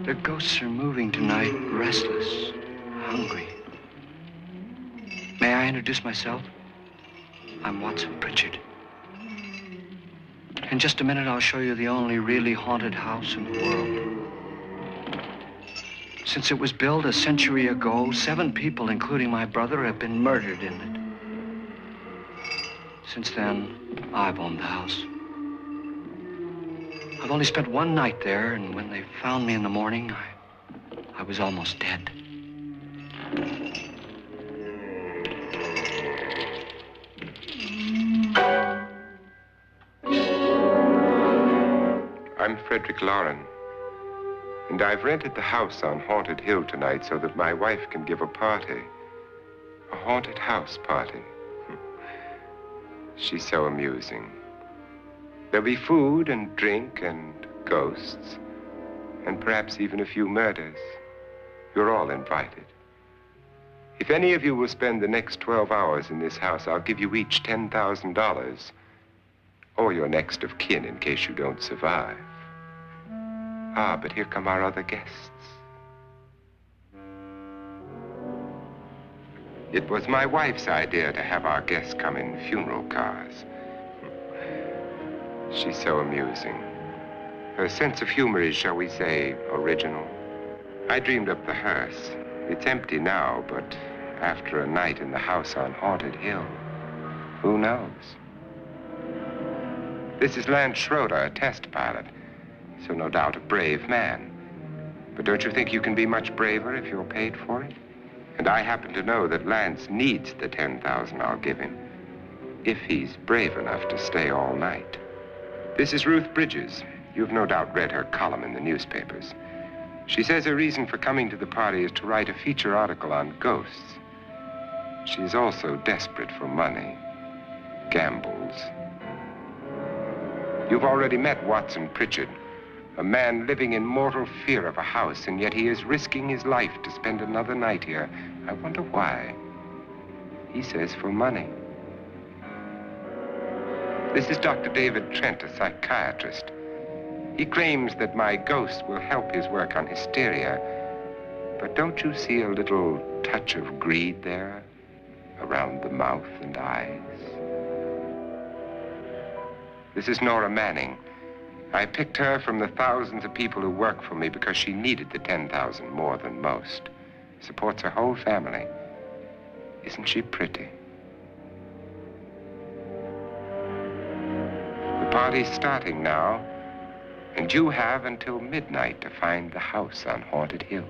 The ghosts are moving tonight, restless, hungry. May I introduce myself? I'm Watson Pritchard. In just a minute, I'll show you the only really haunted house in the world. Since it was built a century ago, 7 people, including my brother, have been murdered in it. Since then, I've owned the house. I've only spent 1 night there, and when they found me in the morning, I was almost dead. I'm Frederick Loren, and I've rented the house on Haunted Hill tonight so that my wife can give a party. A haunted house party. She's so amusing. There'll be food and drink and ghosts, and perhaps even a few murders. You're all invited. If any of you will spend the next 12 hours in this house, I'll give you each $10,000, or your next of kin in case you don't survive. Ah, but here come our other guests. It was my wife's idea to have our guests come in funeral cars. She's so amusing. Her sense of humor is, shall we say, original. I dreamed up the hearse. It's empty now, but after a night in the house on Haunted Hill, who knows? This is Lance Schroeder, a test pilot, so no doubt a brave man. But don't you think you can be much braver if you're paid for it? And I happen to know that Lance needs the $10,000 I'll give him, if he's brave enough to stay all night. This is Ruth Bridges. You've no doubt read her column in the newspapers. She says her reason for coming to the party is to write a feature article on ghosts. She's also desperate for money, gambles. You've already met Watson Pritchard, a man living in mortal fear of a house, and yet he is risking his life to spend another night here. I wonder why. He says for money. This is Dr. David Trent, a psychiatrist. He claims that my ghost will help his work on hysteria. But don't you see a little touch of greed there around the mouth and eyes? This is Nora Manning. I picked her from the thousands of people who work for me because she needed the $10,000 more than most. Supports her whole family. Isn't she pretty? The party's starting now, and you have until midnight to find the house on Haunted Hill.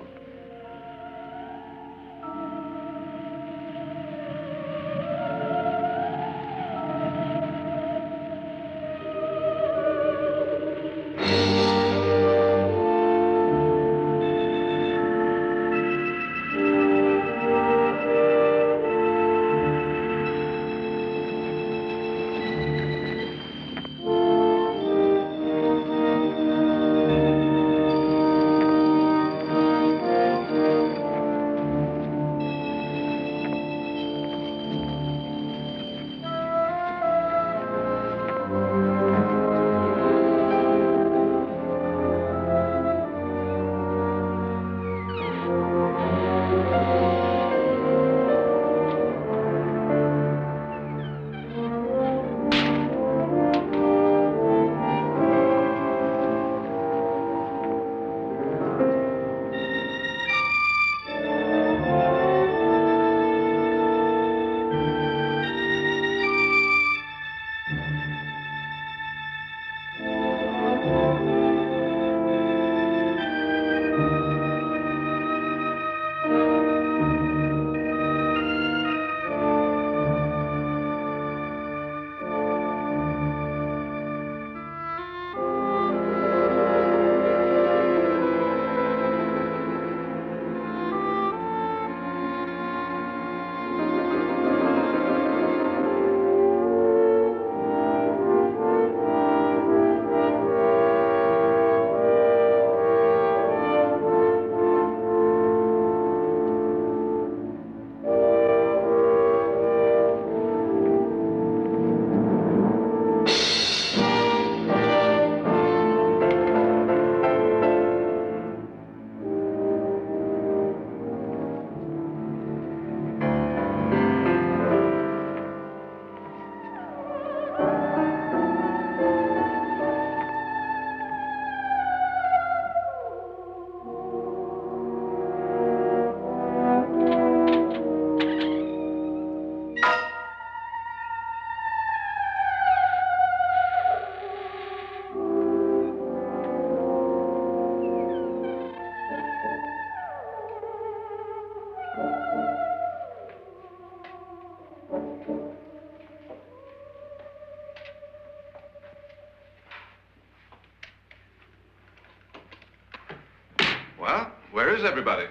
Well, where is everybody?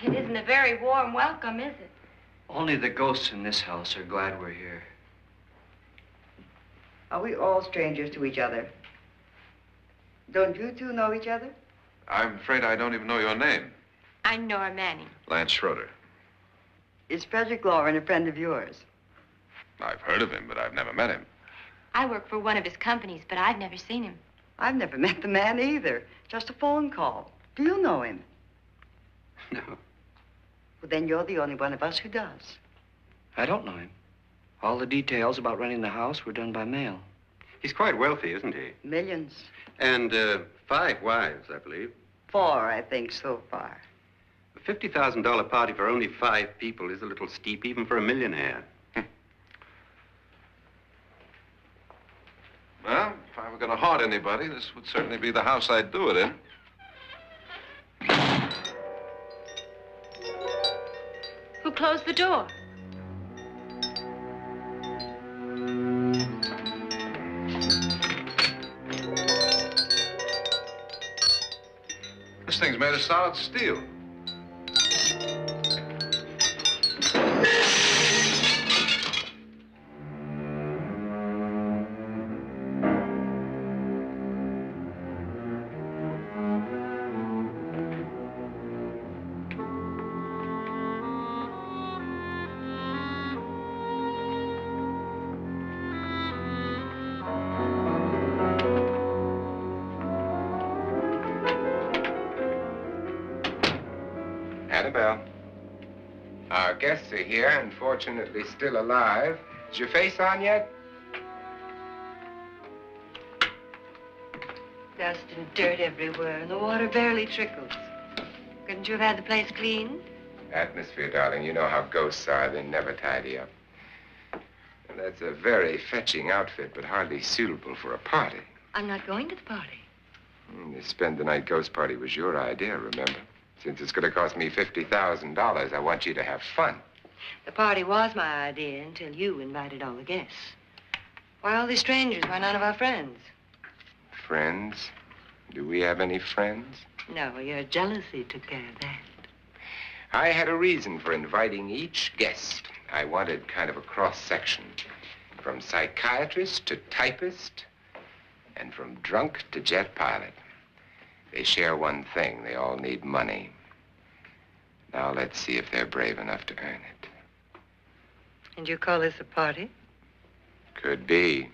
It isn't a very warm welcome, is it? Only the ghosts in this house are glad we're here. Are we all strangers to each other? Don't you two know each other? I'm afraid I don't even know your name. I'm Nora Manning. Lance Schroeder. Is Frederick Loren a friend of yours? I've heard of him, but I've never met him. I work for one of his companies, but I've never seen him. I've never met the man either. Just a phone call. Do you know him? No. Well, then you're the only one of us who does. I don't know him. All the details about renting the house were done by mail. He's quite wealthy, isn't he? Millions. And 5 wives, I believe. 4, I think, so far. A $50,000 party for only 5 people is a little steep, even for a millionaire. Well, if I were going to haunt anybody, this would certainly be the house I'd do it in. Who closed the door? This thing's made of solid steel. Annabelle, our guests are here, unfortunately still alive. Is your face on yet? Dust and dirt everywhere, and the water barely trickles. Couldn't you have had the place cleaned? Atmosphere, darling. You know how ghosts are. They never tidy up. And that's a very fetching outfit, but hardly suitable for a party. I'm not going to the party. The spend-the-night ghost party was your idea, remember? Since it's going to cost me $50,000, I want you to have fun. The party was my idea until you invited all the guests. Why all these strangers? Why none of our friends? Friends? Do we have any friends? No, your jealousy took care of that. I had a reason for inviting each guest. I wanted kind of a cross-section. From psychiatrist to typist, and from drunk to jet pilot. They share one thing. They all need money. Now let's see if they're brave enough to earn it. And you call this a party? Could be.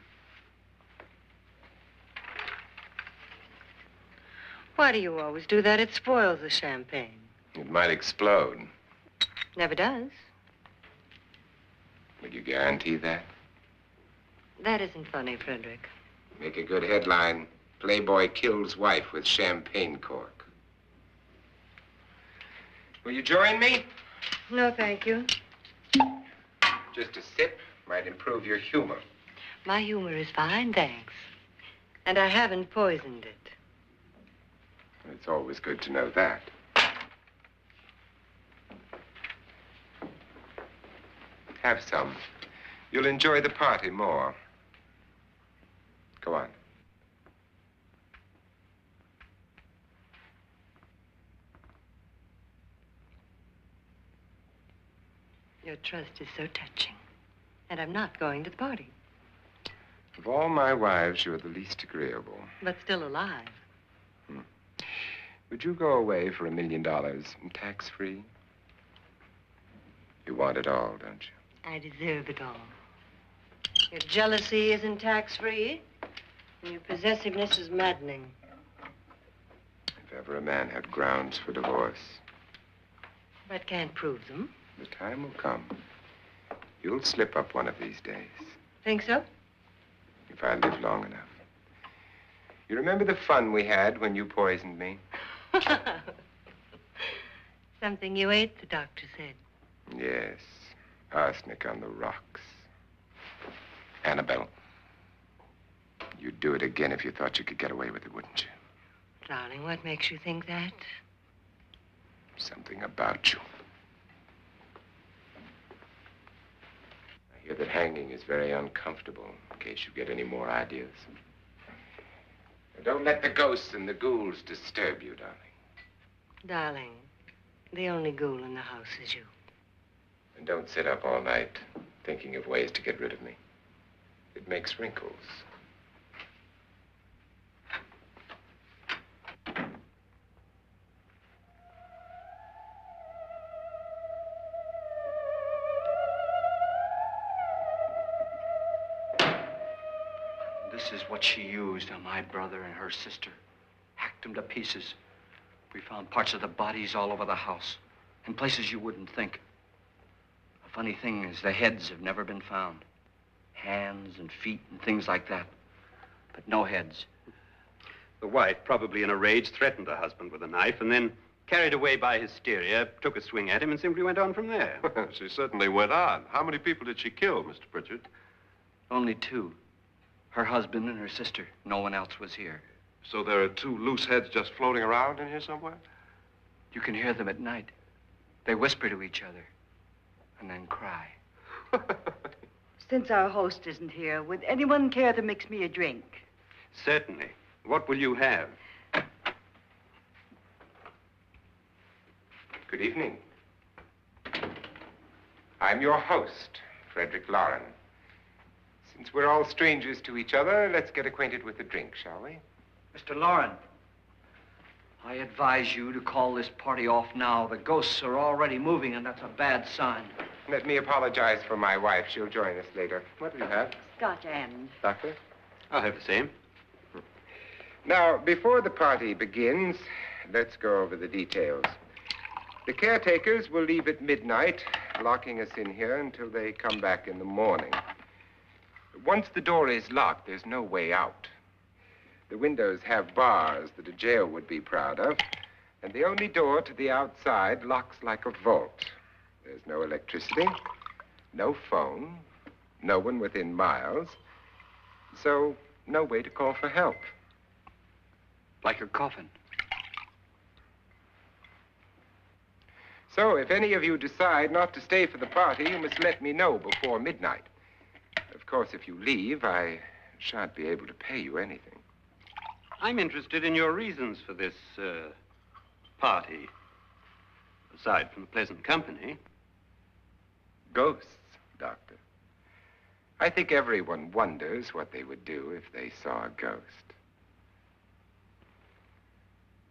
Why do you always do that? It spoils the champagne. It might explode. Never does. Would you guarantee that? That isn't funny, Frederick. Make a good headline. Playboy kills wife with champagne cork. Will you join me? No, thank you. Just a sip might improve your humor. My humor is fine, thanks. And I haven't poisoned it. It's always good to know that. Have some. You'll enjoy the party more. Go on. Your trust is so touching. And I'm not going to the party. Of all my wives, you're the least agreeable. But still alive. Would you go away for $1 million tax-free? You want it all, don't you? I deserve it all. Your jealousy isn't tax-free. And your possessiveness is maddening. If ever a man had grounds for divorce, But can't prove them. the time will come. You'll slip up one of these days. Think so? If I live long enough. You remember the fun we had when you poisoned me? Something you ate, the doctor said. Yes. Arsenic on the rocks. Annabelle, you'd do it again if you thought you could get away with it, wouldn't you? Darling, what makes you think that? Something about you. I hear that hanging is very uncomfortable, in case you get any more ideas. Now, don't let the ghosts and the ghouls disturb you, darling. Darling, the only ghoul in the house is you. And don't sit up all night thinking of ways to get rid of me. It makes wrinkles. This is what she used on my brother and her sister. Hacked them to pieces. We found parts of the bodies all over the house, in places you wouldn't think. The funny thing is the heads have never been found. Hands and feet and things like that. But no heads. The wife, probably in a rage, threatened her husband with a knife and then, carried away by hysteria, took a swing at him and simply went on from there. She certainly went on. How many people did she kill, Mr. Pritchard? Only two. Her husband and her sister. No one else was here. So there are two loose heads just floating around in here somewhere? You can hear them at night. They whisper to each other and then cry. Since our host isn't here, would anyone care to mix me a drink? Certainly. What will you have? Good evening. I'm your host, Frederick Loren. Since we're all strangers to each other, let's get acquainted with a drink, shall we? Mr. Loren, I advise you to call this party off now. The ghosts are already moving, and that's a bad sign. Let me apologize for my wife. She'll join us later. What will you have? Scotch and. Doctor? I'll have the same. Now, before the party begins, let's go over the details. The caretakers will leave at midnight, locking us in here until they come back in the morning. Once the door is locked, there's no way out. The windows have bars that a jail would be proud of, and the only door to the outside locks like a vault. There's no electricity, no phone, no one within miles, so no way to call for help. Like a coffin. So if any of you decide not to stay for the party, you must let me know before midnight. Of course, if you leave, I shan't be able to pay you anything. I'm interested in your reasons for this, party. Aside from the pleasant company. Ghosts, Doctor. I think everyone wonders what they would do if they saw a ghost.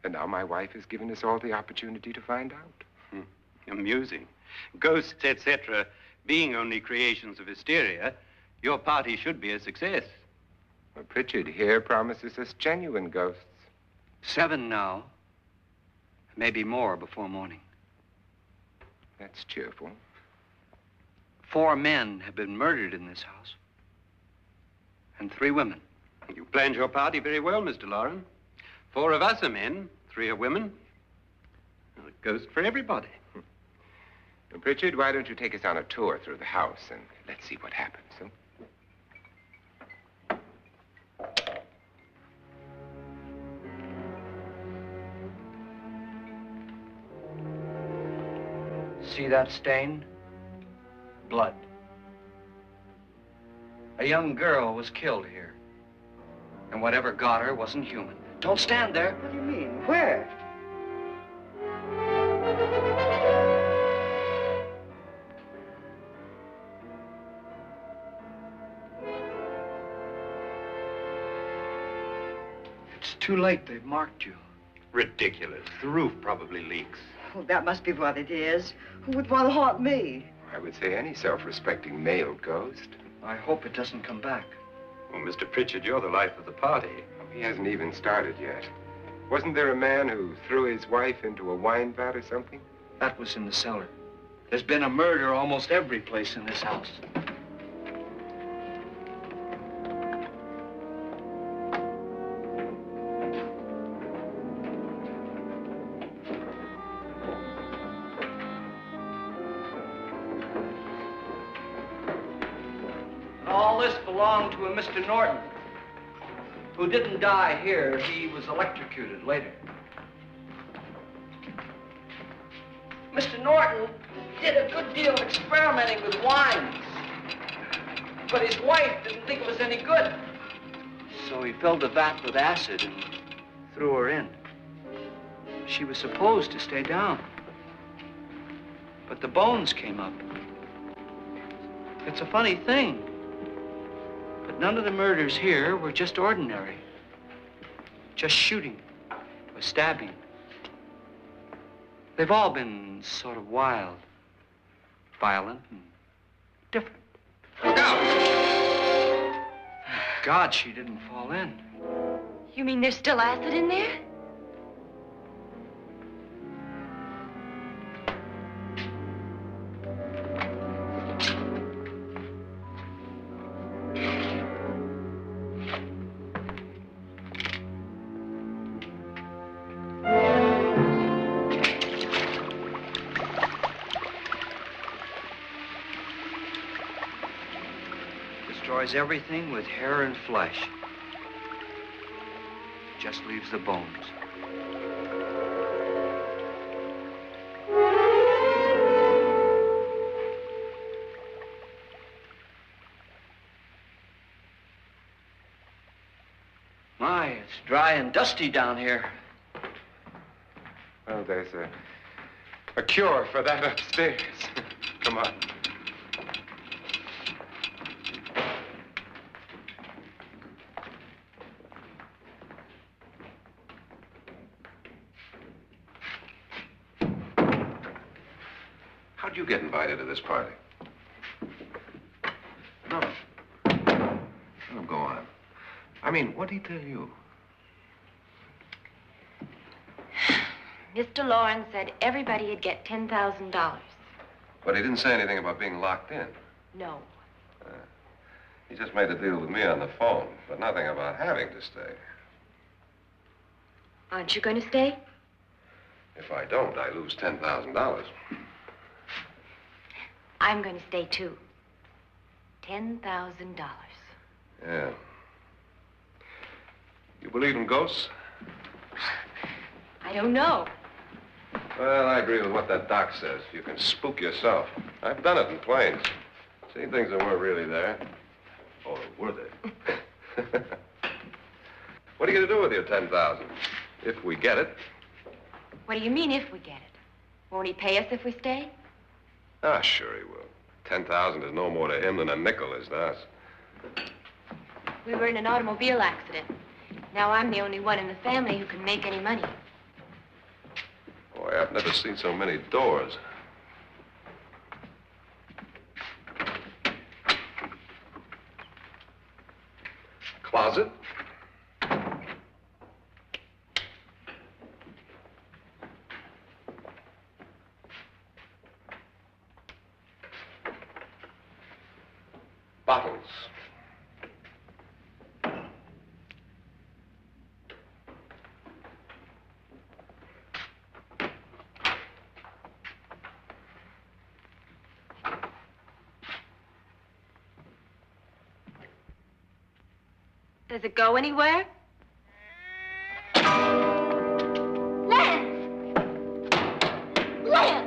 And now my wife has given us all the opportunity to find out. Amusing. Ghosts, etc., being only creations of hysteria, your party should be a success. Well, Pritchard here promises us genuine ghosts. 7 now. Maybe more before morning. That's cheerful. 4 men have been murdered in this house. And 3 women. You planned your party very well, Mr. Loren. 4 of us are men, 3 are women. Well, a ghost for everybody. Now, Pritchard, why don't you take us on a tour through the house and let's see what happens, huh? See that stain? Blood. A young girl was killed here. And whatever got her wasn't human. Don't stand there. What do you mean? Where? It's too late. They've marked you. Ridiculous. The roof probably leaks. Oh, that must be what it is. Who would want to haunt me? I would say any self-respecting male ghost. I hope it doesn't come back. Well, Mr. Pritchard, you're the life of the party. He hasn't even started yet. Wasn't there a man who threw his wife into a wine vat or something? That was in the cellar. There's been a murder almost every place in this house. All this belonged to a Mr. Norton, who didn't die here. He was electrocuted later. Mr. Norton did a good deal of experimenting with wines, but his wife didn't think it was any good. So he filled the vat with acid and threw her in. She was supposed to stay down. But the bones came up. It's a funny thing. But none of the murders here were just ordinary. Just shooting or stabbing. They've all been sort of wild, violent, and different. Look out! Thank God she didn't fall in. You mean there's still acid in there? Destroys everything with hair and flesh. Just leaves the bones. My, it's dry and dusty down here. Well, there's a cure for that upstairs. Come on. How'd you get invited to this party? No. No, go on. I mean, what did he tell you? Mr. Lawrence said everybody'd get $10,000. But he didn't say anything about being locked in. No. He just made a deal with me on the phone, but nothing about having to stay. Aren't you going to stay? If I don't, I lose $10,000. I'm going to stay, too. $10,000. Yeah. You believe in ghosts? I don't know. Well, I agree with what that doc says. You can spook yourself. I've done it in planes. Seen things that weren't really there. Or were they? What are you going to do with your $10,000? If we get it. What do you mean, if we get it? Won't he pay us if we stay? Ah, sure he will. 10,000 is no more to him than a nickel is to us. We were in an automobile accident. Now I'm the only one in the family who can make any money. Boy, I've never seen so many doors. Closet? Bottles. Does it go anywhere? Lance! Lance!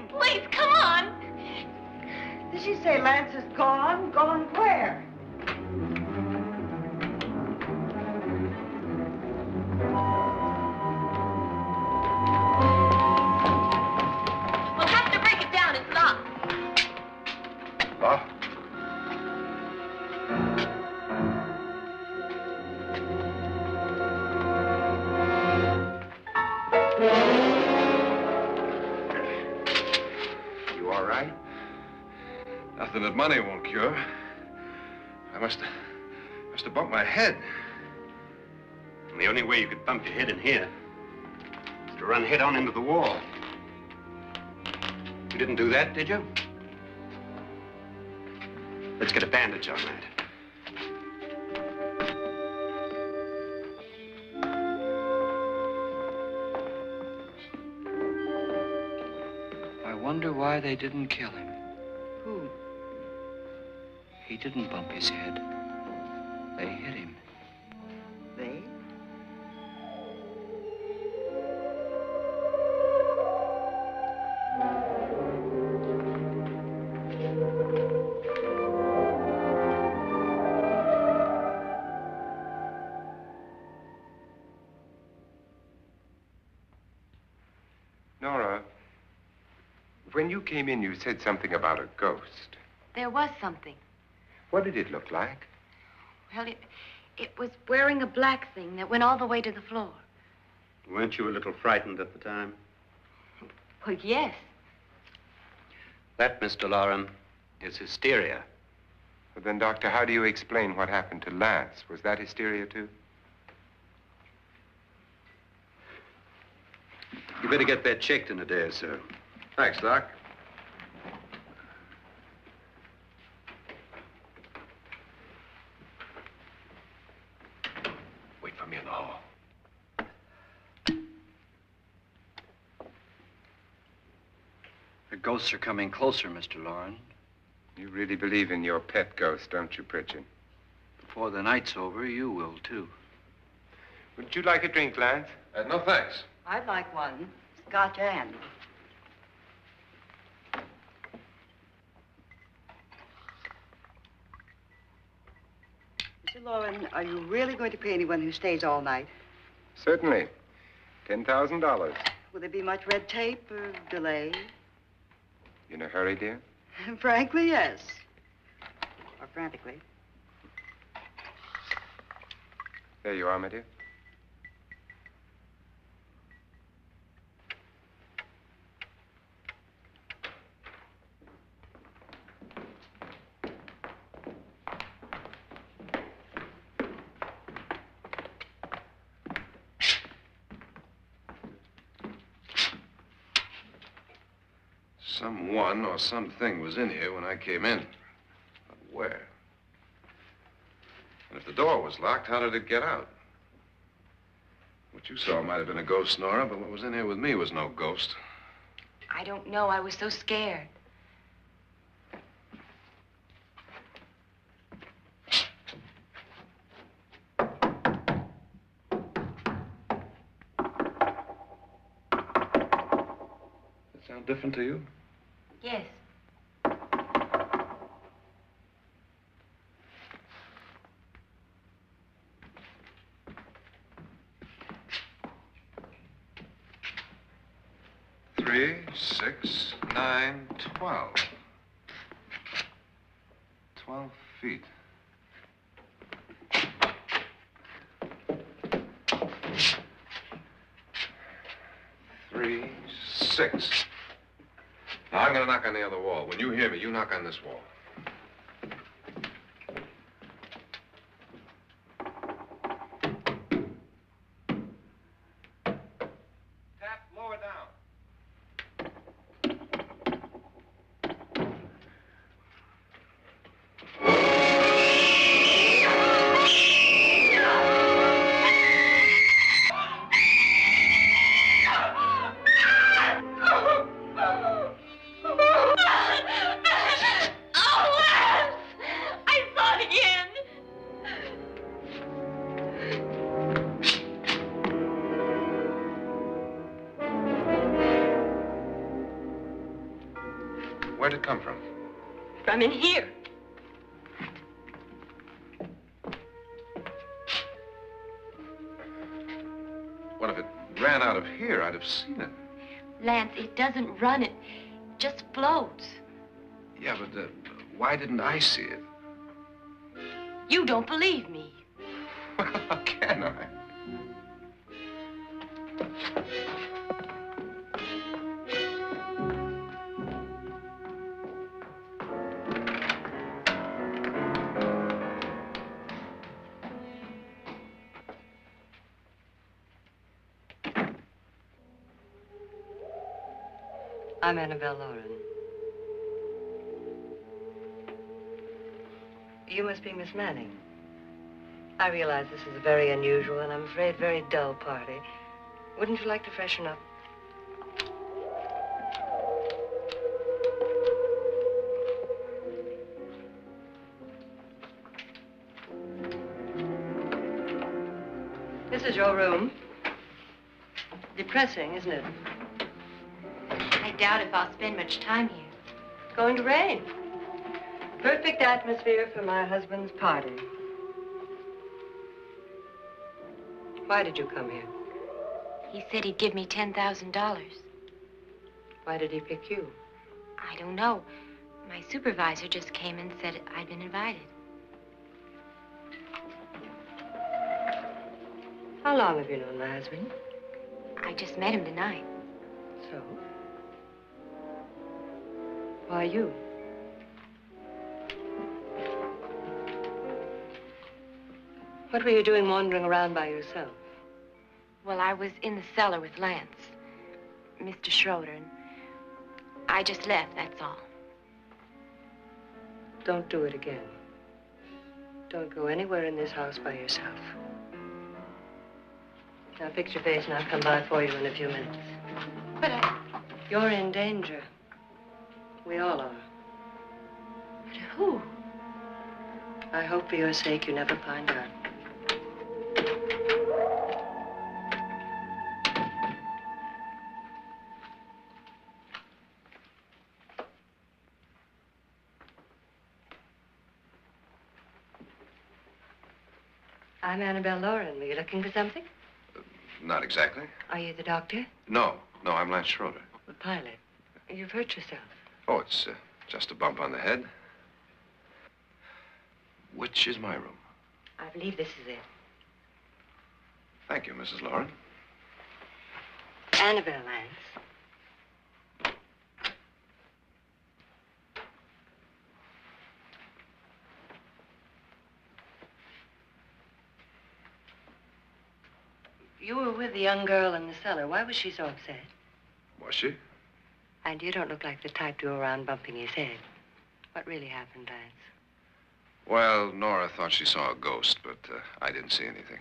Please, come on. Did she say Lance is gone? Gone where? We'll have to break it down. It's locked. Locked? money won't cure. I must have bumped my head. And the only way you could bump your head in here is to run head on into the wall. You didn't do that, did you? Let's get a bandage on that. I wonder why they didn't kill him. Who? He didn't bump his head. They hit him. They? Nora, when you came in, you said something about a ghost. There was something. What did it look like? Well, it was wearing a black thing that went all the way to the floor. Weren't you a little frightened at the time? Well, yes. That, Mr. Loren, is hysteria. Well, then, Doctor, how do you explain what happened to Lance? Was that hysteria, too? You better get that checked in a day or so. Thanks, Doc. Wait for me in the hall. The ghosts are coming closer, Mr. Loren. You really believe in your pet ghost, don't you, Pritchard? Before the night's over, you will, too. Would you like a drink, Lance? No, thanks. I'd like one. Scotch and. Mr. Loren, are you really going to pay anyone who stays all night? Certainly. $10,000. Will there be much red tape or delay? In a hurry, dear? Frankly, yes. Or frantically. There you are, my dear. Someone or something was in here when I came in. But where? And if the door was locked, how did it get out? What you saw might have been a ghost, Nora, but what was in here with me was no ghost. I don't know. I was so scared. Does that sound different to you? Yes. Three, 6, 9, 12. 12 feet. Three, 6. Now, I'm going to knock on the other wall. When you hear me, you knock on this wall. Tap lower down. Where'd it come from? From in here. What if it ran out of here? I'd have seen it. Lance, it doesn't run. It just floats. Yeah, but why didn't I see it? You don't believe me. Well, how can I? I'm Annabelle Lauren. You must be Miss Manning. I realize this is a very unusual and I'm afraid very dull party. Wouldn't you like to freshen up? This is your room. Depressing, isn't it? I doubt if I'll spend much time here. It's going to rain. Perfect atmosphere for my husband's party. Why did you come here? He said he'd give me $10,000. Why did he pick you? I don't know. My supervisor just came and said I'd been invited. How long have you known my husband? I just met him tonight. So? Why you? What were you doing wandering around by yourself? Well, I was in the cellar with Lance, Mr. Schroeder, and I just left, that's all. Don't do it again. Don't go anywhere in this house by yourself. Now fix your face and I'll come by for you in a few minutes. But You're in danger. We all are. But who? I hope for your sake you never find out. I'm Annabelle Lauren. Were you looking for something? Not exactly. Are you the doctor? No, I'm Lance Schroeder. The pilot. You've hurt yourself. Oh, it's just a bump on the head. Which is my room? I believe this is it. Thank you, Mrs. Lauren. Annabelle Lance. You were with the young girl in the cellar. Why was she so upset? Was she? And you don't look like the type to go around bumping his head. What really happened, Lance? Well, Nora thought she saw a ghost, but I didn't see anything.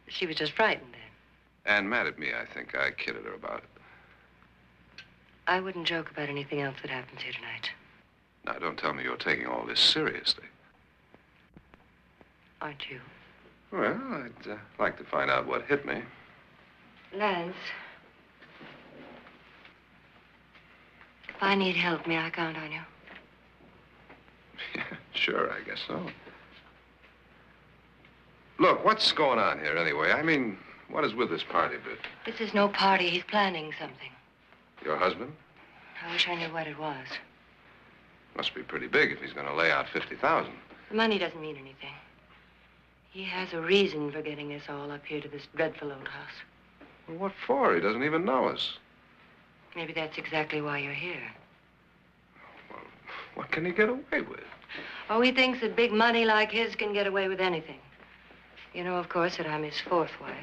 She was just frightened then. And mad at me, I think. I kidded her about it. I wouldn't joke about anything else that happens here tonight. Now, don't tell me you're taking all this seriously. Aren't you? Well, I'd like to find out what hit me. Lance. If I need help, may I count on you? Yeah, sure, I guess so. Look, what's going on here anyway? I mean, what is with this party bit? This is no party. He's planning something. Your husband? I wish I knew what it was. Must be pretty big if he's going to lay out 50,000. The money doesn't mean anything. He has a reason for getting us all up here to this dreadful old house. Well, what for? He doesn't even know us. Maybe that's exactly why you're here. Well, what can he get away with? Oh, he thinks that big money like his can get away with anything. You know, of course, that I'm his fourth wife.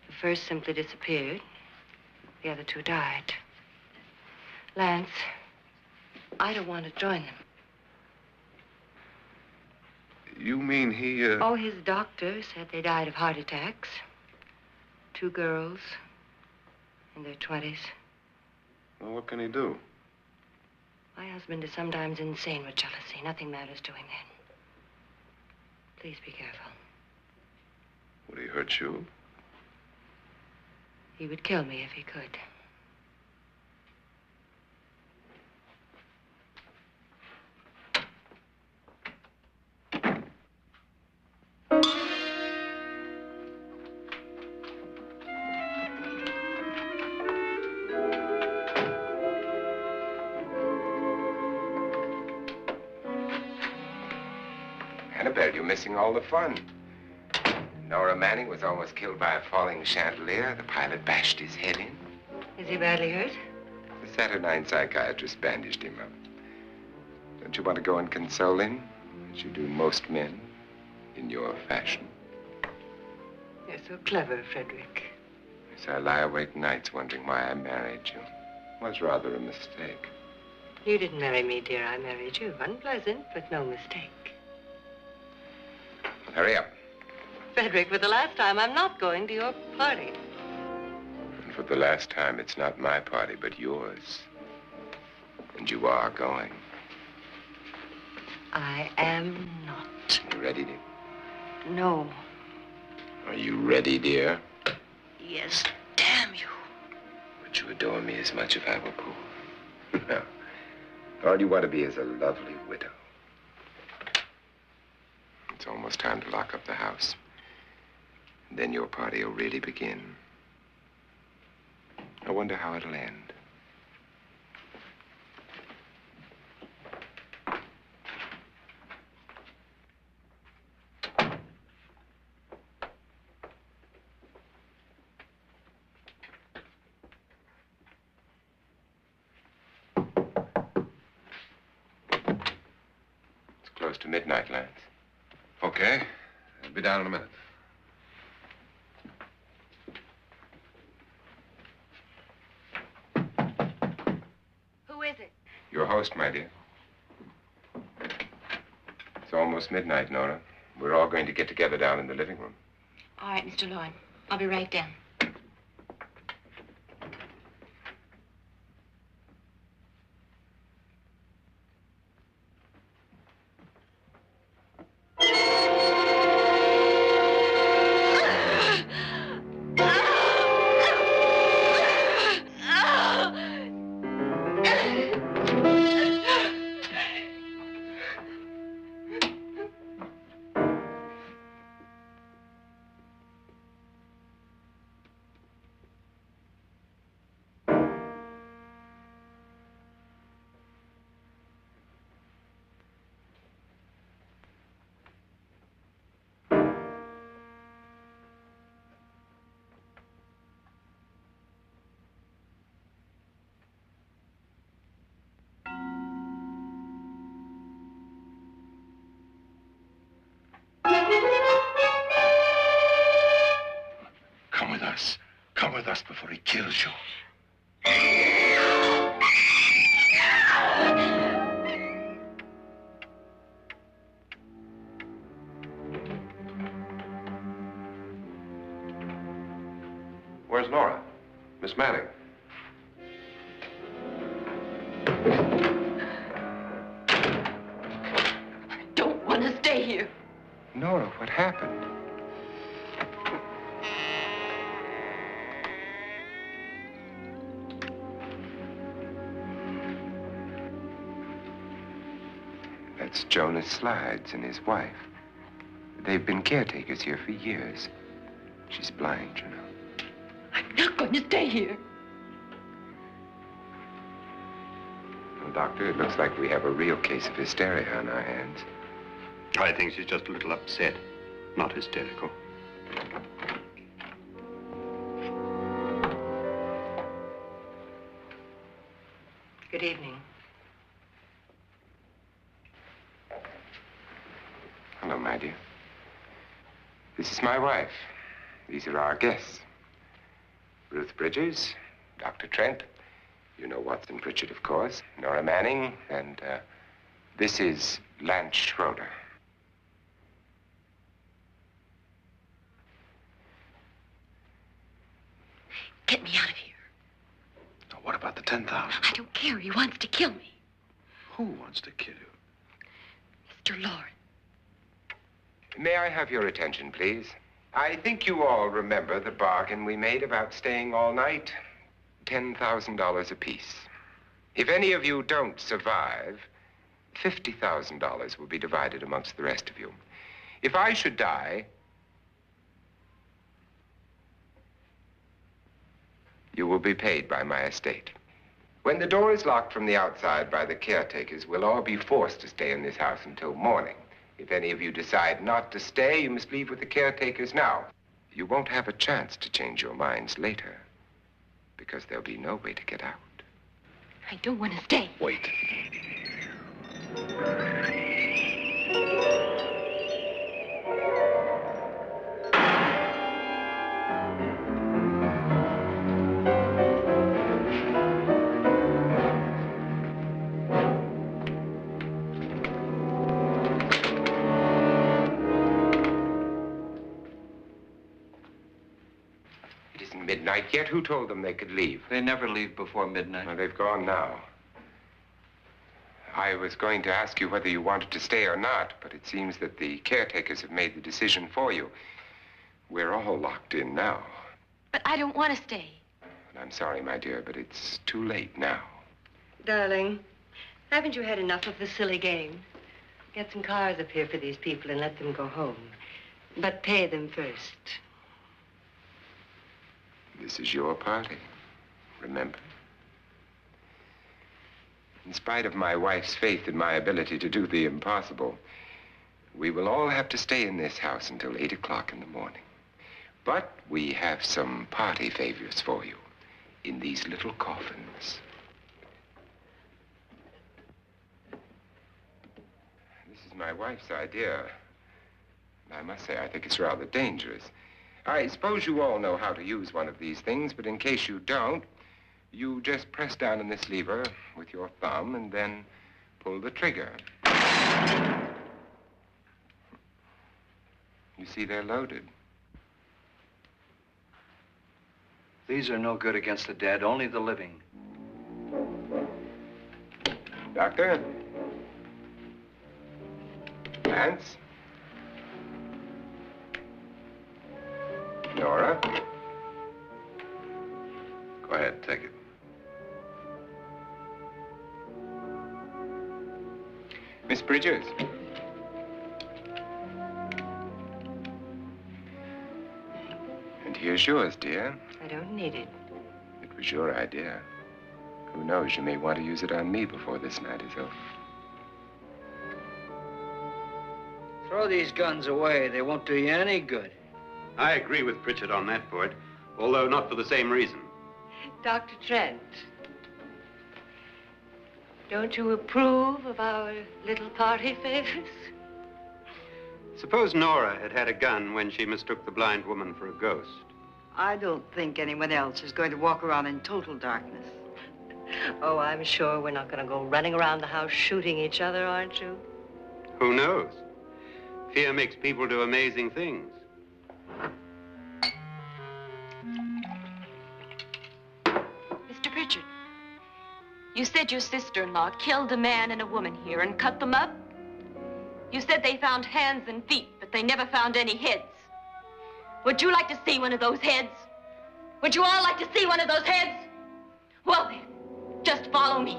The first simply disappeared. The other two died. Lance, I don't want to join them. You mean he, Oh, his doctor said they died of heart attacks. 2 girls in their 20s. Well, what can he do? My husband is sometimes insane with jealousy. Nothing matters to him then. Please be careful. Would he hurt you? He would kill me if he could. Annabelle, you're missing all the fun. Nora Manning was almost killed by a falling chandelier. The pilot bashed his head in. Is he badly hurt? The Saturnine psychiatrist bandaged him up. Don't you want to go and console him, as you do most men, in your fashion? You're so clever, Frederick. So I lie awake nights wondering why I married you. was rather a mistake. You didn't marry me, dear. I married you. Unpleasant, but no mistake. Hurry up. Frederick, for the last time, I'm not going to your party. And for the last time, it's not my party, but yours. And you are going. I am not. You ready, dear? No. Are you ready, dear? Yes, damn you. Would you adore me as much if I were poor? No. All you want to be is a lovely widow. It's almost time to lock up the house. And then your party will really begin. I wonder how it'll end. It's close to midnight, Lance. Okay. I'll be down in a minute. Who is it? Your host, my dear. It's almost midnight, Nora. We're all going to get together down in the living room. All right, Mr. Lloyd. I'll be right down. Come with us. Come with us before he kills you. Where's Nora? Miss Manning. I don't want to stay here. Nora, what happened? That's Jonas Slides and his wife. They've been caretakers here for years. She's blind, you know. I'm not going to stay here. Well, Doctor, it looks like we have a real case of hysteria on our hands. I think she's just a little upset, not hysterical. Good evening. Hello, my dear. This is my wife. These are our guests. Ruth Bridges, Dr. Trent. You know Watson Pritchard, of course. Nora Manning, and this is Lance Schroeder. Get me out of here. Now, what about the 10,000? I don't care. He wants to kill me. Who wants to kill you? Mr. Lawrence. May I have your attention, please? I think you all remember the bargain we made about staying all night. $10,000 apiece. If any of you don't survive, $50,000 will be divided amongst the rest of you. If I should die, you will be paid by my estate. When the door is locked from the outside by the caretakers, we'll all be forced to stay in this house until morning. If any of you decide not to stay, you must leave with the caretakers now. You won't have a chance to change your minds later, because there'll be no way to get out. I don't want to stay. Wait. isn't midnight yet. Who told them they could leave? They never leave before midnight. Well, they've gone now. I was going to ask you whether you wanted to stay or not, but it seems that the caretakers have made the decision for you. We're all locked in now. But I don't want to stay. And I'm sorry, my dear, but it's too late now. Darling, haven't you had enough of the silly game? Get some cars up here for these people and let them go home. But pay them first. This is your party, remember? In spite of my wife's faith in my ability to do the impossible, we will all have to stay in this house until 8 o'clock in the morning. But we have some party favors for you in these little coffins. This is my wife's idea. I must say, I think it's rather dangerous. I suppose you all know how to use one of these things, but in case you don't, you just press down on this lever with your thumb and then pull the trigger. You see, they're loaded. These are no good against the dead, only the living. Doctor? Lance? Nora? Go ahead, take it. Miss Bridges? And here's yours, dear. I don't need it. It was your idea. Who knows, you may want to use it on me before this night is over. Throw these guns away. They won't do you any good. I agree with Pritchard on that point, although not for the same reason. Dr. Trent, don't you approve of our little party favors? Suppose Nora had had a gun when she mistook the blind woman for a ghost. I don't think anyone else is going to walk around in total darkness. Oh, I'm sure we're not going to go running around the house shooting each other, aren't you? Who knows? Fear makes people do amazing things. Mr. Pritchard, you said your sister-in-law killed a man and a woman here and cut them up? You said they found hands and feet, but they never found any heads. Would you like to see one of those heads? Would you all like to see one of those heads? Well then, just follow me.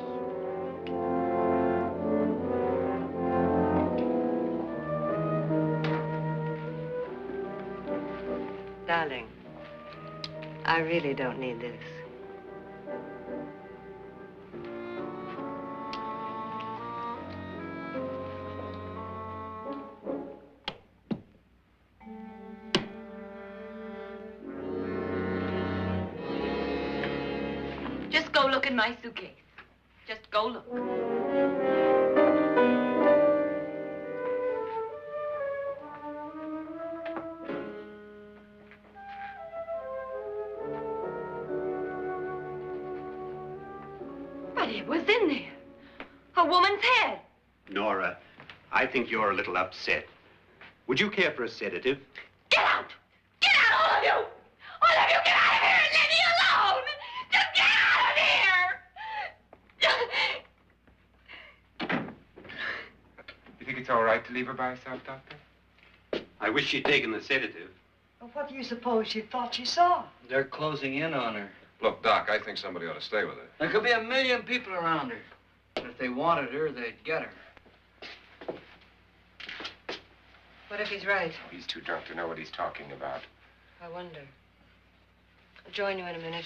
Darling, I really don't need this. Just go look in my suitcase. Just go look. But it was in there. A woman's head. Nora, I think you're a little upset. Would you care for a sedative? Get out! Get out, all of you! All of you, get out of here and leave me alone! Just get out of here! You think it's all right to leave her by herself, Doctor? I wish she'd taken the sedative. Well, what do you suppose she thought she saw? They're closing in on her. Look, Doc, I think somebody ought to stay with her. There could be 1 million people around her. And if they wanted her, they'd get her. What if he's right? He's too drunk to know what he's talking about. I wonder. I'll join you in a minute.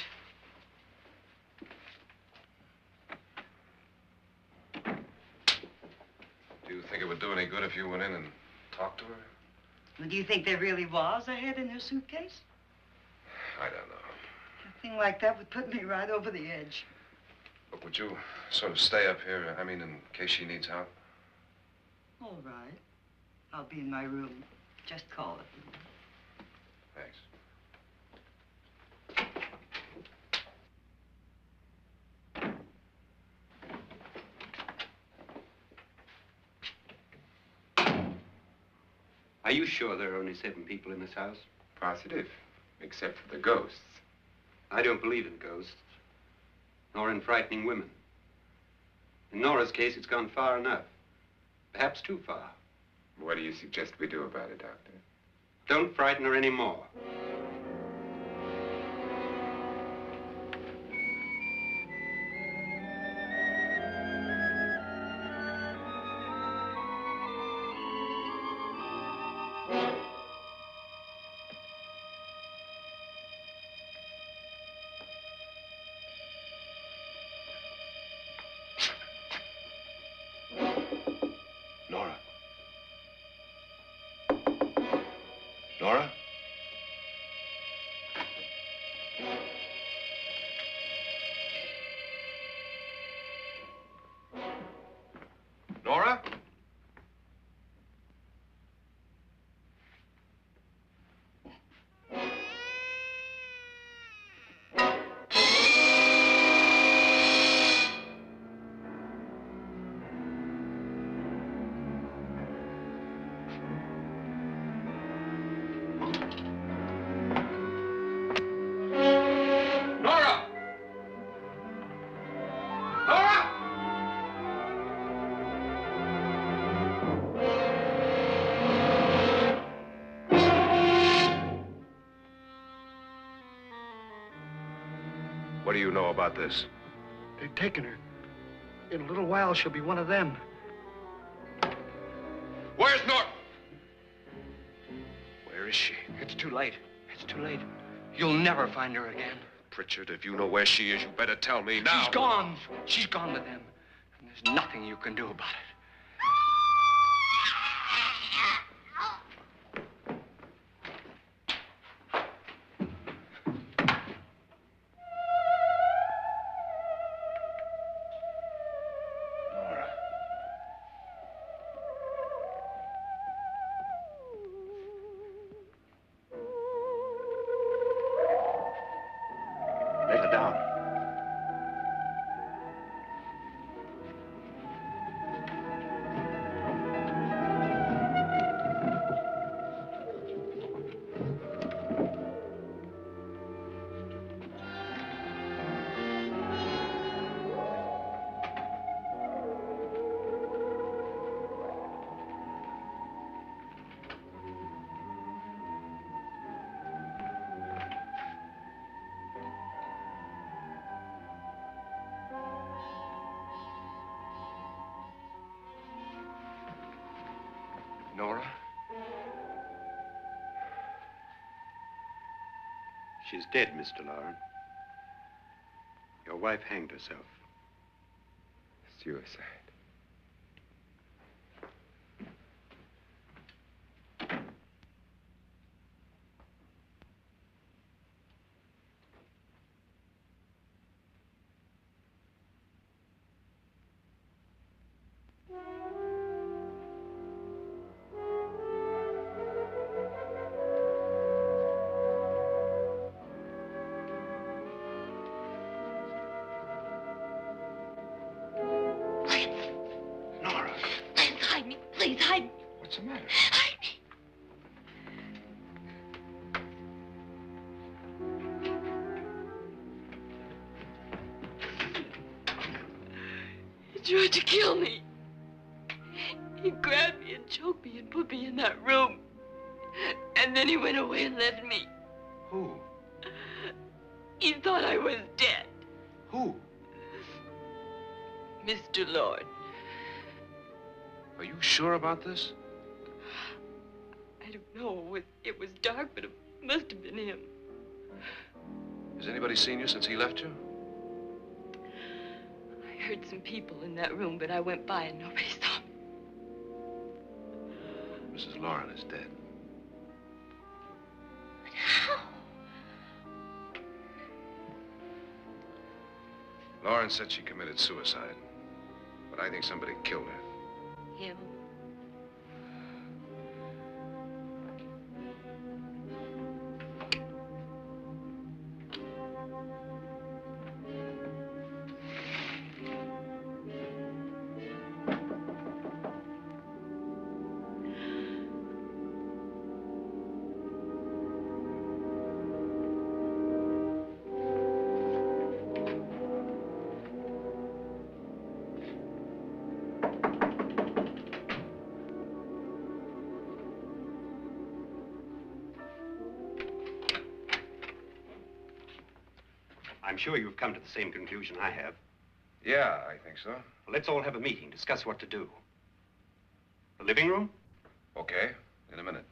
Do you think it would do any good if you went in and talked to her? Well, do you think there really was a head in her suitcase? I don't know. A thing like that would put me right over the edge. Look, would you sort of stay up here, I mean, in case she needs help? All right. I'll be in my room. Just call it. Thanks. Are you sure there are only 7 people in this house? Positive, except for the ghosts. I don't believe in ghosts, nor in frightening women. In Nora's case, it's gone far enough. Perhaps too far. What do you suggest we do about it, Doctor? Don't frighten her anymore. Nora? Nora? Nora? Nora! Nora! What do you know about this? They've taken her. In a little while, she'll be one of them. Where's Nora? Where is she? It's too late. It's too late. You'll never find her again. Pritchard, if you know where she is, you better tell me now. She's gone. She's gone with them. And there's nothing you can do about it. Nora. Lay her down. Nora? She's dead, Mr. Loren. Your wife hanged herself. Suicide. Nora, Hide me, please, hide me. what's the matter? Hide me. He tried to kill me. He grabbed me and choked me and put me in that room. And then he went away and left me. Who? He thought I was dead. Who? Mr. Lord. Are you sure about this? I don't know. It was dark, but it must have been him. Has anybody seen you since he left you? I heard some people in that room, but I went by and nobody saw me. Mrs. Loren is dead. But how? Loren said she committed suicide, but I think somebody killed her. Him? I'm sure you've come to the same conclusion I have. Yeah, I think so. Well, let's all have a meeting, discuss what to do. The living room? Okay, in a minute.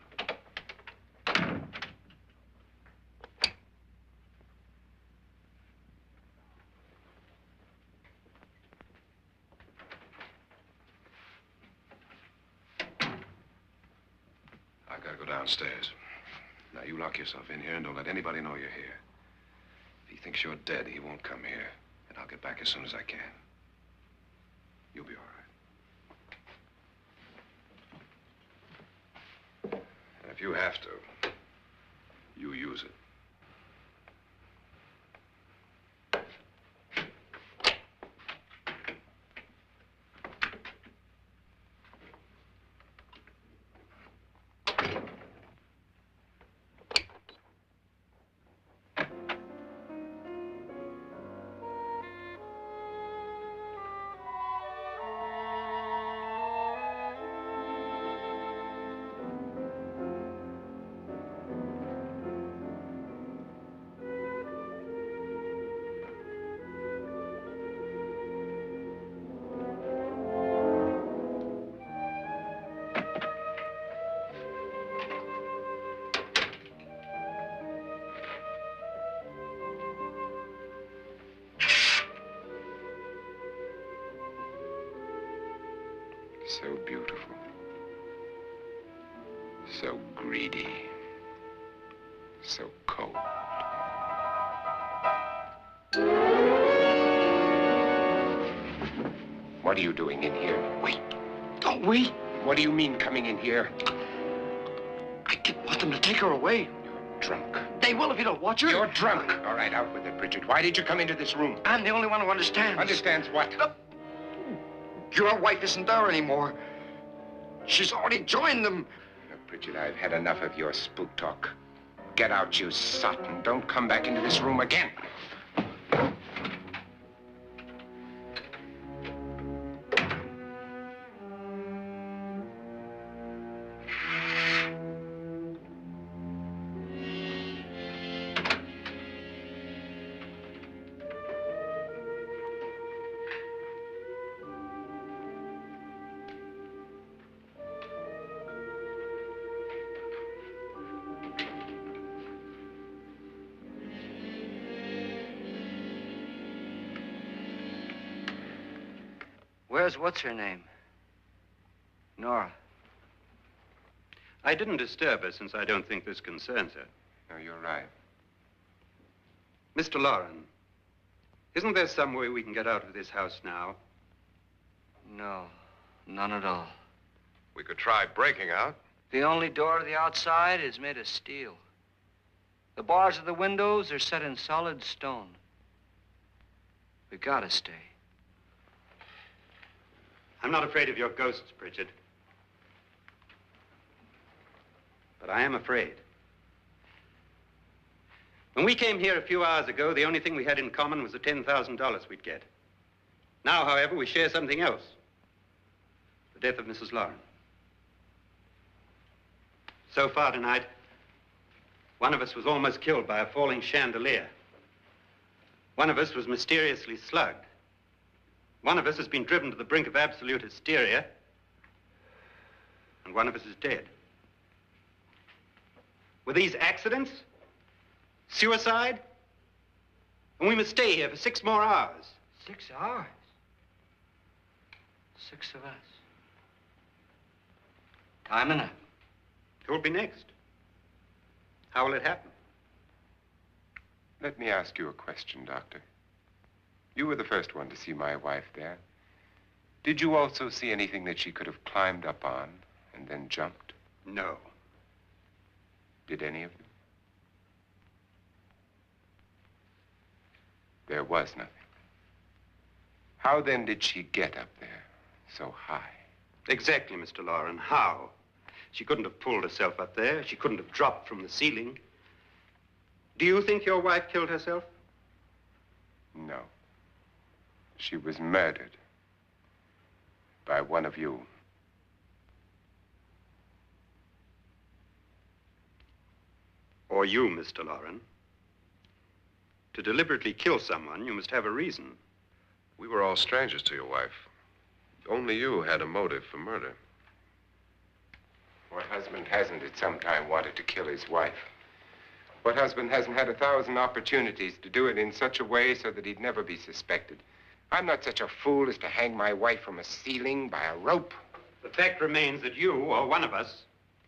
I've got to go downstairs. Now, you lock yourself in here and don't let anybody know you're here. If he thinks you're dead, he won't come here. And I'll get back as soon as I can. You'll be all right. And if you have to, you use it. So beautiful. So greedy. So cold. What are you doing in here? Wait. Don't wait. What do you mean coming in here? I didn't want them to take her away. You're drunk. They will if you don't watch her. You're drunk. All right, out with it, Bridget. Why did you come into this room? I'm the only one who understands. Understands what? Your wife isn't there anymore. She's already joined them. Look, Bridget, I've had enough of your spook talk. Get out, you sot, and don't come back into this room again. Where's what's-her-name? Nora. I didn't disturb her since I don't think this concerns her. No, you're right. Mr. Loren, isn't there some way we can get out of this house now? No, none at all. We could try breaking out. The only door to the outside is made of steel. The bars of the windows are set in solid stone. We gotta stay. I'm not afraid of your ghosts, Bridget. But I am afraid. When we came here a few hours ago, the only thing we had in common was the $10,000 we'd get. Now, however, we share something else. The death of Mrs. Loren. So far tonight, one of us was almost killed by a falling chandelier. One of us was mysteriously slugged. One of us has been driven to the brink of absolute hysteria, and one of us is dead. Were these accidents? Suicide? And we must stay here for 6 more hours. 6 hours? 6 of us. Time enough. Who will be next? How will it happen? Let me ask you a question, Doctor. You were the first one to see my wife there. Did you also see anything that she could have climbed up on and then jumped? No. Did any of you? There was nothing. How then did she get up there so high? Exactly, Mr. Loren. How? She couldn't have pulled herself up there. She couldn't have dropped from the ceiling. Do you think your wife killed herself? No. She was murdered by one of you. Or you, Mr. Loren. To deliberately kill someone, you must have a reason. We were all strangers to your wife. Only you had a motive for murder. What husband hasn't at some time wanted to kill his wife? What husband hasn't had 1,000 opportunities to do it in such a way so that he'd never be suspected? I'm not such a fool as to hang my wife from a ceiling by a rope. The fact remains that you, or one of us,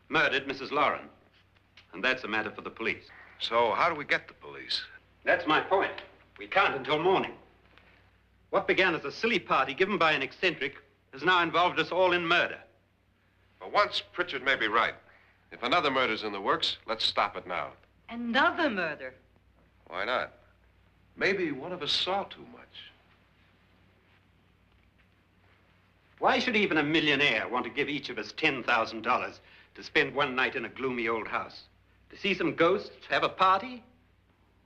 murdered Mrs. Lauren. And that's a matter for the police. So how do we get the police? That's my point. We can't until morning. What began as a silly party given by an eccentric has now involved us all in murder. For once, Pritchard may be right. If another murder's in the works, let's stop it now. Another murder. Why not? Maybe one of us saw too much. Why should even a millionaire want to give each of us $10,000 to spend one night in a gloomy old house? To see some ghosts, have a party?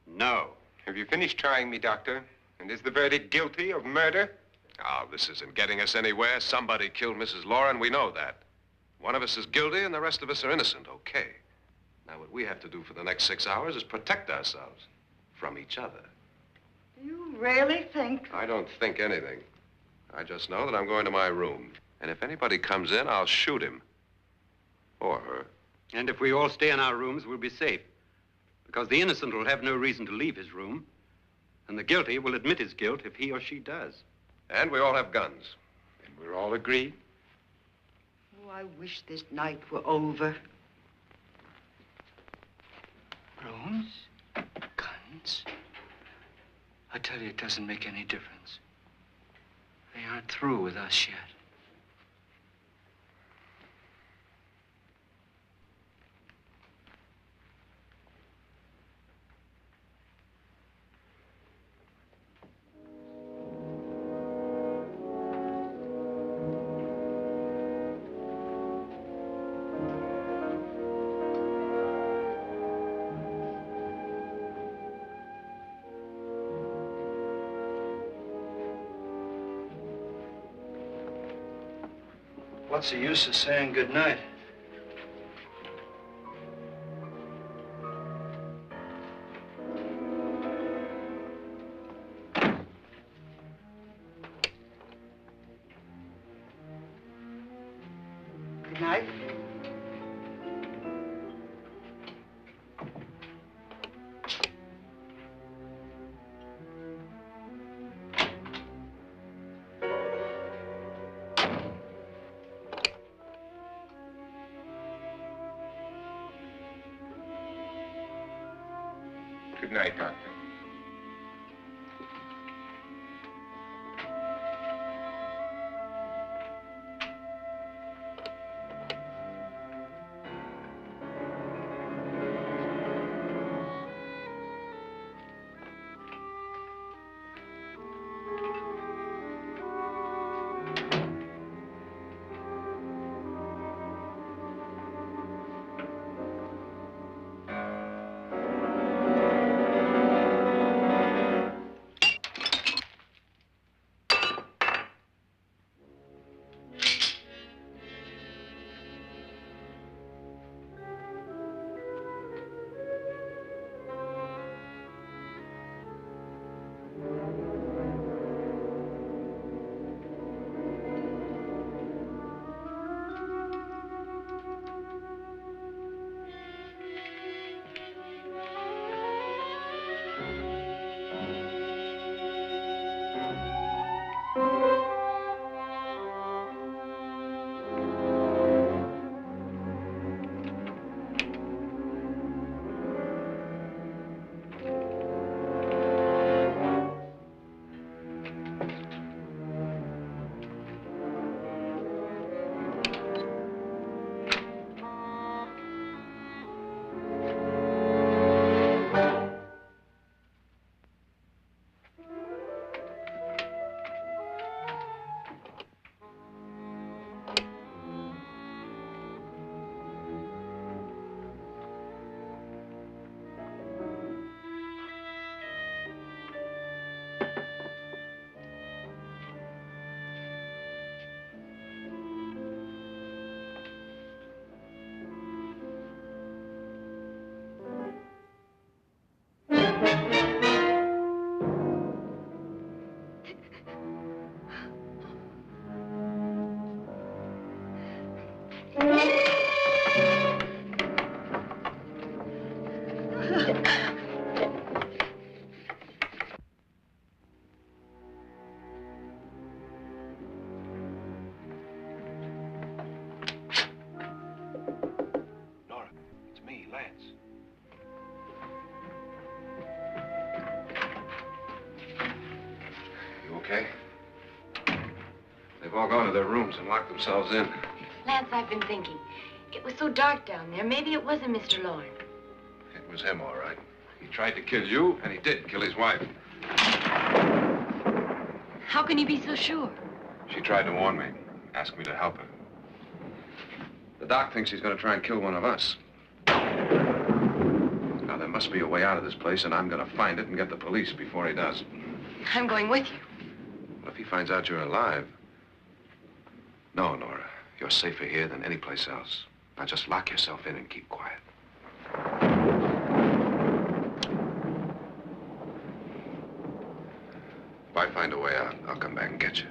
No. Have you finished trying me, Doctor? And is the verdict guilty of murder? Oh, this isn't getting us anywhere. Somebody killed Mrs. Lauren. We know that. One of us is guilty and the rest of us are innocent, okay. Now, what we have to do for the next 6 hours is protect ourselves from each other. You really think? I don't think anything. I just know that I'm going to my room. And if anybody comes in, I'll shoot him. Or her. And if we all stay in our rooms, we'll be safe. Because the innocent will have no reason to leave his room. And the guilty will admit his guilt if he or she does. And we all have guns. And we're all agreed? Oh, I wish this night were over. Rooms? Guns? I tell you, it doesn't make any difference. They aren't through with us yet. What's the use of saying goodnight? Good night. Good night, Doctor. Nora, it's me, Lance. You okay? They've all gone to their rooms and locked themselves in. Lance, I've been thinking. It was so dark down there. Maybe it wasn't Mr. Lorne. It was him, all right. He tried to kill you, and he did kill his wife. How can you be so sure? She tried to warn me, asked me to help her. The doc thinks he's going to try and kill one of us. Now, there must be a way out of this place, and I'm going to find it and get the police before he does. I'm going with you. What if he finds out you're alive? No, Nora. You're safer here than any place else. Now, just lock yourself in and keep quiet. If I find a way out, I'll come back and get you.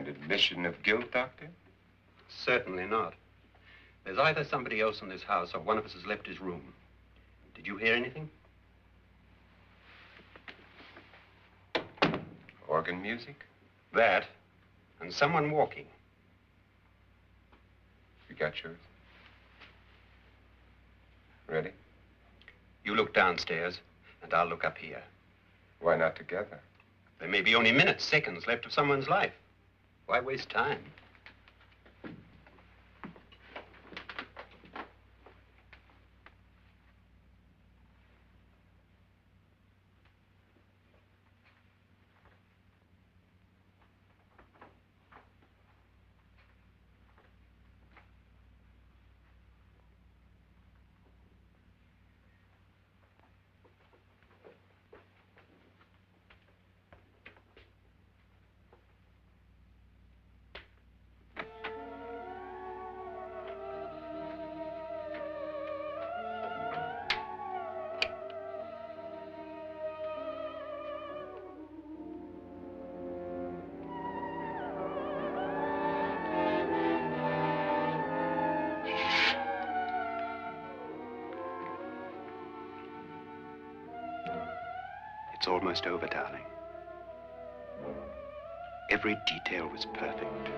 An admission of guilt, Doctor? Certainly not. There's either somebody else in this house or one of us has left his room. Did you hear anything? Organ music? That, and someone walking. You got yours? Ready? You look downstairs, and I'll look up here. Why not together? There may be only minutes, seconds left of someone's life. Why waste time? It's almost over, darling. Every detail was perfect.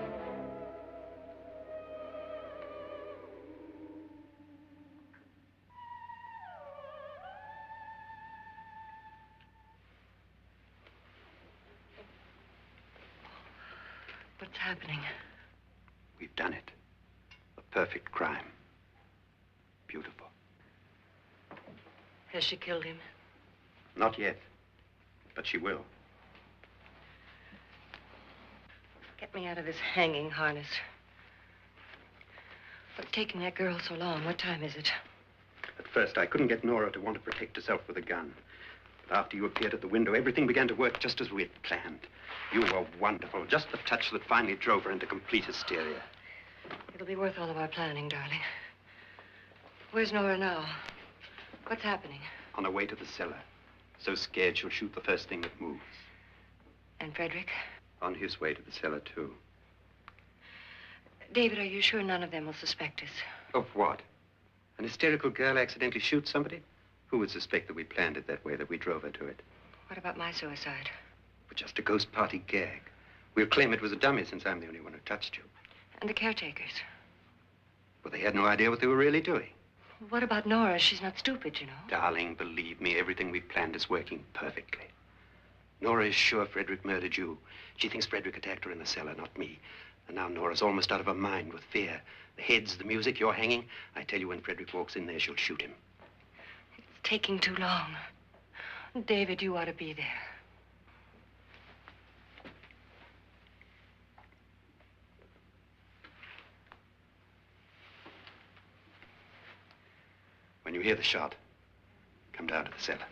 What's happening? We've done it. A perfect crime. Beautiful. Has she killed him? Not yet, but she will. Get me out of this hanging harness. What's taking that girl so long? What time is it? At first, I couldn't get Nora to want to protect herself with a gun. But after you appeared at the window, everything began to work just as we had planned. You were wonderful. Just the touch that finally drove her into complete hysteria. It'll be worth all of our planning, darling. Where's Nora now? What's happening? On her way to the cellar. So scared she'll shoot the first thing that moves. And Frederick? On his way to the cellar, too. David, are you sure none of them will suspect us? Of what? An hysterical girl accidentally shoots somebody? Who would suspect that we planned it that way, that we drove her to it? What about my suicide? But just a ghost party gag. We'll claim it was a dummy since I'm the only one who touched you. And the caretakers? Well, they had no idea what they were really doing. What about Nora? She's not stupid, you know. Darling, believe me, everything we planned is working perfectly. Nora is sure Frederick murdered you. She thinks Frederick attacked her in the cellar, not me. And now Nora's almost out of her mind with fear. The heads, the music, you're hanging. I tell you, when Frederick walks in there, she'll shoot him. It's taking too long. David, you ought to be there. When you hear the shot, come down to the cellar.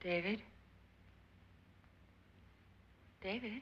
David? David?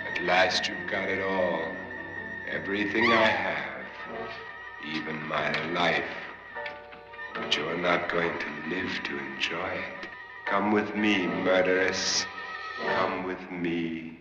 At last you've got it all. Everything I have. Even my life. But you're not going to live to enjoy it. Come with me, murderess. Come with me.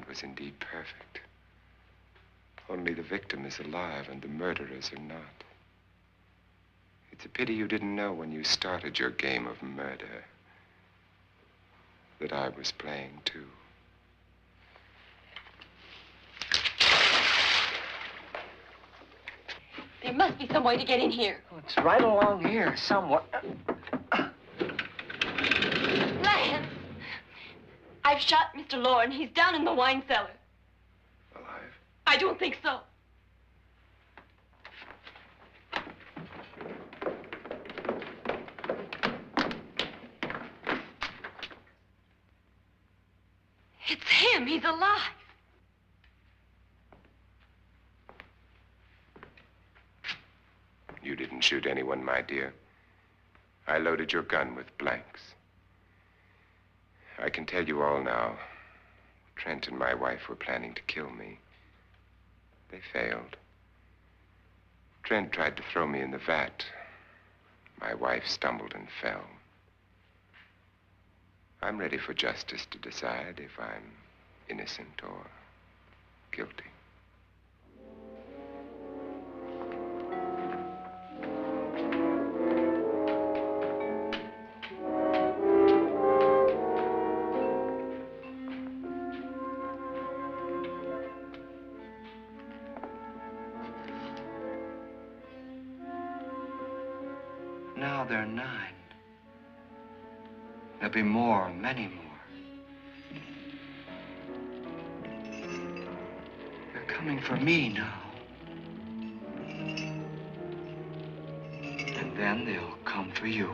Was indeed perfect. Only the victim is alive and the murderers are not. It's a pity you didn't know when you started your game of murder that I was playing too. There must be some way to get in here. Oh, it's right along here, somewhere. Lance! I've shot Mr. Loren. He's down in the wine cellar. Alive? I don't think so. It's him. He's alive. You didn't shoot anyone, my dear. I loaded your gun with blanks. I can tell you all now. Trent and my wife were planning to kill me. They failed. Trent tried to throw me in the vat. My wife stumbled and fell. I'm ready for justice to decide if I'm innocent or guilty. Now they're 9. There'll be more, many more. They're coming for me now. And then they'll come for you.